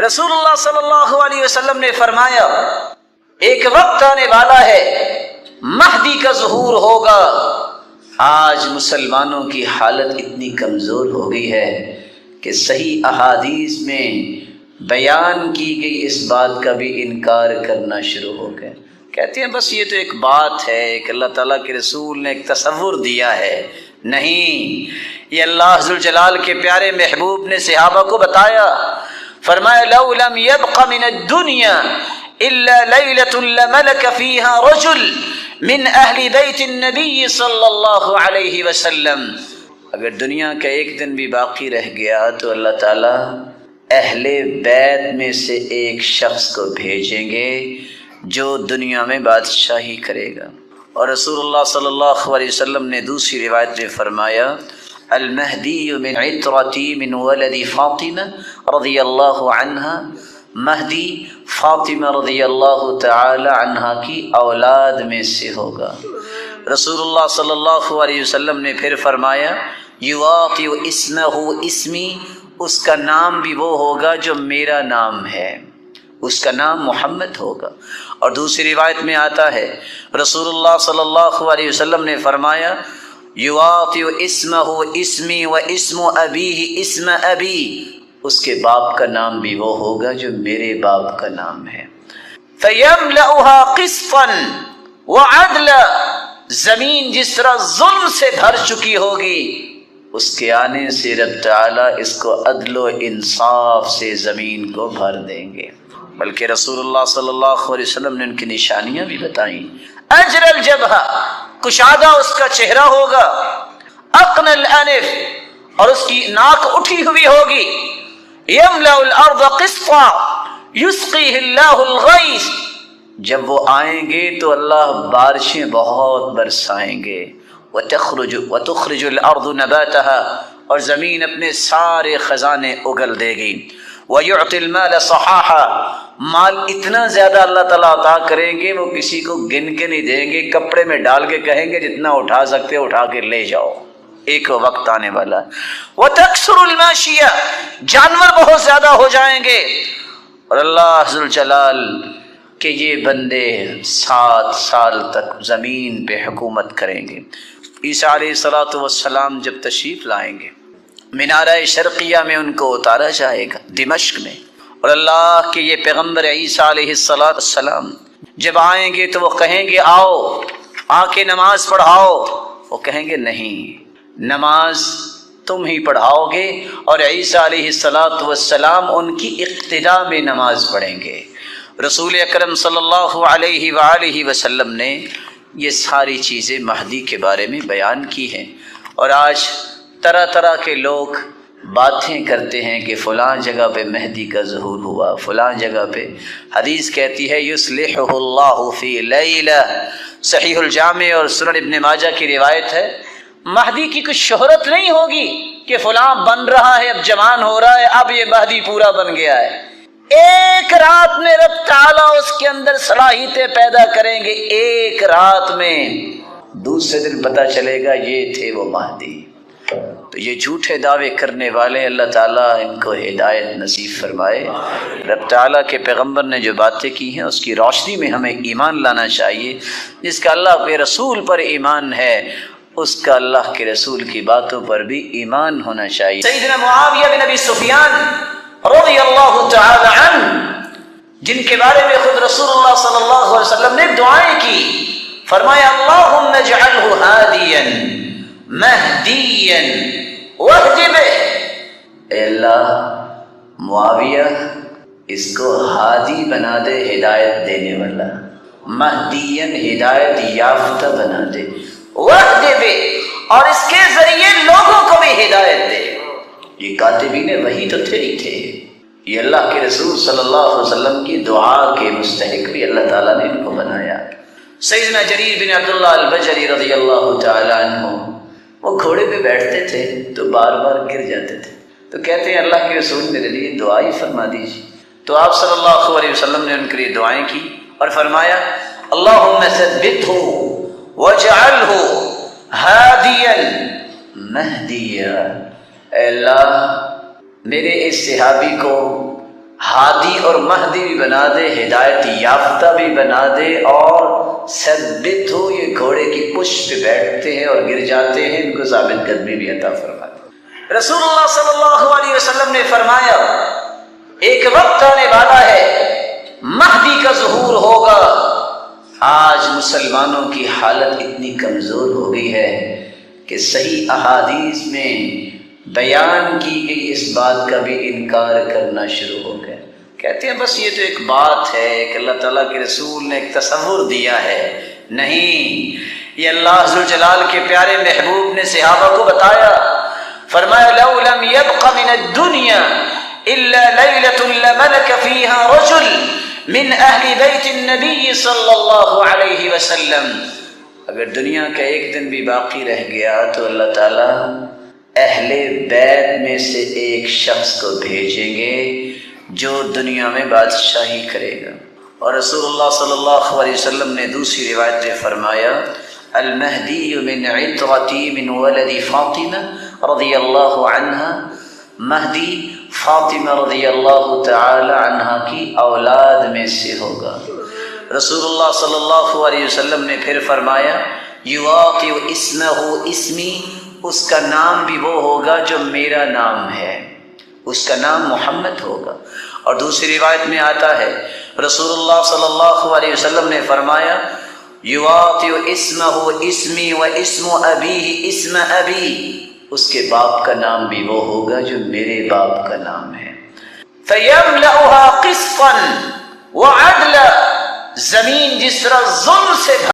رسول اللہ صلی اللہ علیہ وسلم نے فرمایا ایک وقت آنے والا ہے مہدی کا ظہور ہوگا۔ آج مسلمانوں کی حالت اتنی کمزور ہو گئی ہے کہ صحیح احادیث میں بیان کی گئی اس بات کا بھی انکار کرنا شروع ہو گئے۔ کہتے ہیں بس یہ تو ایک بات ہے کہ اللہ تعالیٰ کے رسول نے ایک تصور دیا ہے۔ نہیں، یہ اللہ ذوالجلال کے پیارے محبوب نے صحابہ کو بتایا، فرمایا لو لم يبق من الدنيا الا ليلة لملك فيها رجل من اہل بیت النبی صلی اللہ علیہ وسلم۔ اگر دنیا کا ایک دن بھی باقی رہ گیا تو اللہ تعالیٰ اہل بیت میں سے ایک شخص کو بھیجیں گے جو دنیا میں بادشاہی کرے گا۔ اور رسول اللہ صلی اللہ علیہ وسلم نے دوسری روایت میں فرمایا المہدی من عطرتی من ولد فاطمہ رضی اللہ عنہ، مہدی فاطمہ رضی اللہ تعالی عنہ کی اولاد میں سے ہوگا۔ رسول اللہ صلی اللہ علیہ وسلم نے پھر فرمایا یواطئ اسمہ اسمی، اس کا نام بھی وہ ہوگا جو میرا نام ہے، اس کا نام محمد ہوگا۔ اور دوسری روایت میں آتا ہے رسول اللہ صلی اللہ علیہ وسلم نے فرمایا یواطئ اسمہ اسمی و اسم ابیہ اسم ابی، اس کے باپ کا نام بھی وہ ہوگا جو میرے باپ کا نام ہے۔ فَيَمْلَأُهَا قِسْطًا وَعَدْلًا، زمین جس طرح ظلم سے بھر چکی ہوگی، اس کے آنے سے رب تعالیٰ اس کو عدل و انصاف سے زمین کو بھر دیں گے۔ بلکہ رسول اللہ صلی اللہ علیہ وسلم نے ان کی نشانیاں بھی بتائیں۔ اجر الجبہہ، کشادہ اس کا چہرہ ہوگا، اقن الانف، اور اس کی ناک اٹھی ہوئی ہوگی، یملأ الارض قسطا یسقیہ اللہ الغیث، جب وہ آئیں گے تو اللہ بارشیں بہت برسائیں گے، وتخرج الارض نباتها، اور زمین اپنے سارے خزانے اگل دے گی، وَيُعْطِ الْمَالَ صَحَاحًا، مال اتنا زیادہ اللہ تعالیٰ عطا کریں گے وہ کسی کو گن کے نہیں دیں گے، کپڑے میں ڈال کے کہیں گے جتنا اٹھا سکتے اٹھا کے لے جاؤ۔ ایک وقت آنے والا وَتَكْثُرُ الْمَاشِيَةُ، جانور بہت زیادہ ہو جائیں گے، اور اللہ ذوالجلال کہ یہ بندے 7 سال تک زمین پہ حکومت کریں گے۔ عیسیٰ علیہ السلام جب تشریف لائیں گے منارہ شرقیہ میں ان کو اتارا جائے گا دمشق میں، اور اللہ کے یہ پیغمبر عیسیٰ علیہ السلام جب آئیں گے تو وہ کہیں گے آؤ آ کے نماز پڑھاؤ، وہ کہیں گے نہیں، نماز تم ہی پڑھاؤ گے، اور عیسیٰ علیہ السلام ان کی اقتداء میں نماز پڑھیں گے۔ رسول اکرم صلی اللہ علیہ وآلہ وسلم نے یہ ساری چیزیں مہدی کے بارے میں بیان کی ہیں، اور آج طرح طرح کے لوگ باتیں کرتے ہیں کہ فلاں جگہ پہ مہدی کا ظہور ہوا، فلاں جگہ پہ۔ حدیث کہتی ہے یصلحہ اللہ فی لیلہ، صحیح الجامع اور سنن ابن ماجہ کی روایت ہے، مہدی کی کچھ شہرت نہیں ہوگی کہ فلاں بن رہا ہے، اب جوان ہو رہا ہے، اب یہ مہدی پورا بن گیا ہے۔ ایک رات میں رب تعالیٰ اس کے اندر صلاحیتیں پیدا کریں گے، ایک رات میں، دوسرے دن پتہ چلے گا یہ تھے وہ مہدی۔ تو یہ جھوٹے دعوے کرنے والے اللہ تعالیٰ ان کو ہدایت نصیب فرمائے۔ رب تعالیٰ کے پیغمبر نے جو باتیں کی ہیں اس کی روشنی میں ہمیں ایمان لانا چاہیے۔ جس کا اللہ کے رسول پر ایمان ہے اس کا اللہ کے رسول کی باتوں پر بھی ایمان ہونا چاہیے۔ سیدنا معاویہ بن ابی سفیان رضی اللہ تعالی عنہ، جن کے بارے میں خود رسول اللہ صلی اللہ علیہ وسلم نے دعائیں کی، فرمایا اللہم اجعلہ ہادیا مہدیا واہد بہ، اے اللہ معاویہ اس کو ہادی بنا دے، ہدایت دینے والا، مہدیا ہدایت یافتہ بنا دے، واہد بہ اور اس کے ذریعے لوگوں کو بھی ہدایت دے۔ یہ کاتبین وحی تو تھے ہی تھے، یہ اللہ کے رسول صلی اللہ علیہ وسلم کی دعا کے مستحق بھی اللہ تعالیٰ نے ان کو بنایا۔ سیدنا جریر بن عبداللہ البجلی رضی اللہ تعالی عنہ، وہ گھوڑے پہ بیٹھتے تھے تو بار بار گر جاتے تھے، تو کہتے ہیں اللہ کے رسول میرے لیے دعا ہی فرما دیجیے۔ تو آپ صلی اللہ علیہ وسلم نے ان کے لیے دعائیں کی اور فرمایا اللہم ثبتہ واجعلہ ہادیا مہدیا، اے اللہ میرے اس صحابی کو ہادی اور مہدی بھی بنا دے، ہدایت یافتہ بھی بنا دے، اور ثبت ہو، یہ گھوڑے کی پشت پہ بیٹھتے ہیں اور گر جاتے ہیں، ان کو ثابت قدمی بھی عطا فرما دے۔ رسول اللہ صلی اللہ علیہ وسلم نے فرمایا ایک وقت آنے والا ہے مہدی کا ظہور ہوگا۔ آج مسلمانوں کی حالت اتنی کمزور ہو گئی ہے کہ صحیح احادیث میں بیان کی گئی اس بات کا بھی انکار کرنا شروع ہو گیا۔ کہتے ہیں بس یہ تو ایک بات ہے کہ اللہ تعالیٰ کے رسول نے ایک تصور دیا ہے۔ نہیں، یہ اللہ ذوالجلال کے پیارے محبوب نے صحابہ کو بتایا، فرمایا لو لم يبق من الدنيا الا ليلة لملك فيها رجل من اہل بیت النبی صلی اللہ علیہ وسلم۔ اگر دنیا کا ایک دن بھی باقی رہ گیا تو اللہ تعالیٰ اہل بیت میں سے ایک شخص کو بھیجیں گے جو دنیا میں بادشاہی کرے گا۔ اور رسول اللہ صلی اللہ علیہ وسلم نے دوسری روایت میں فرمایا المہدی من عطرتی من ولد فاطمہ رضی اللہ عنہا، مہدی فاطمہ رضی اللہ تعالی عنہا کی اولاد میں سے ہوگا۔ رسول اللہ صلی اللہ علیہ وسلم نے پھر فرمایا یواطئ اسمہ اسمی، اس کا نام بھی وہ ہوگا جو میرا نام ہے، اس کا نام محمد ہوگا۔ اور دوسری روایت میں آتا ہے رسول اللہ صلی اللہ علیہ وسلم نے فرمایا یواطئ اسمہ اسمی و اسم ابیہ اسم ابی، اس کے باپ کا نام بھی وہ ہوگا جو میرے باپ کا نام ہے۔ فَيَمْلَأُهَا قِسْطًا وَعَدْلًا، زمین جس طرح ظلم سے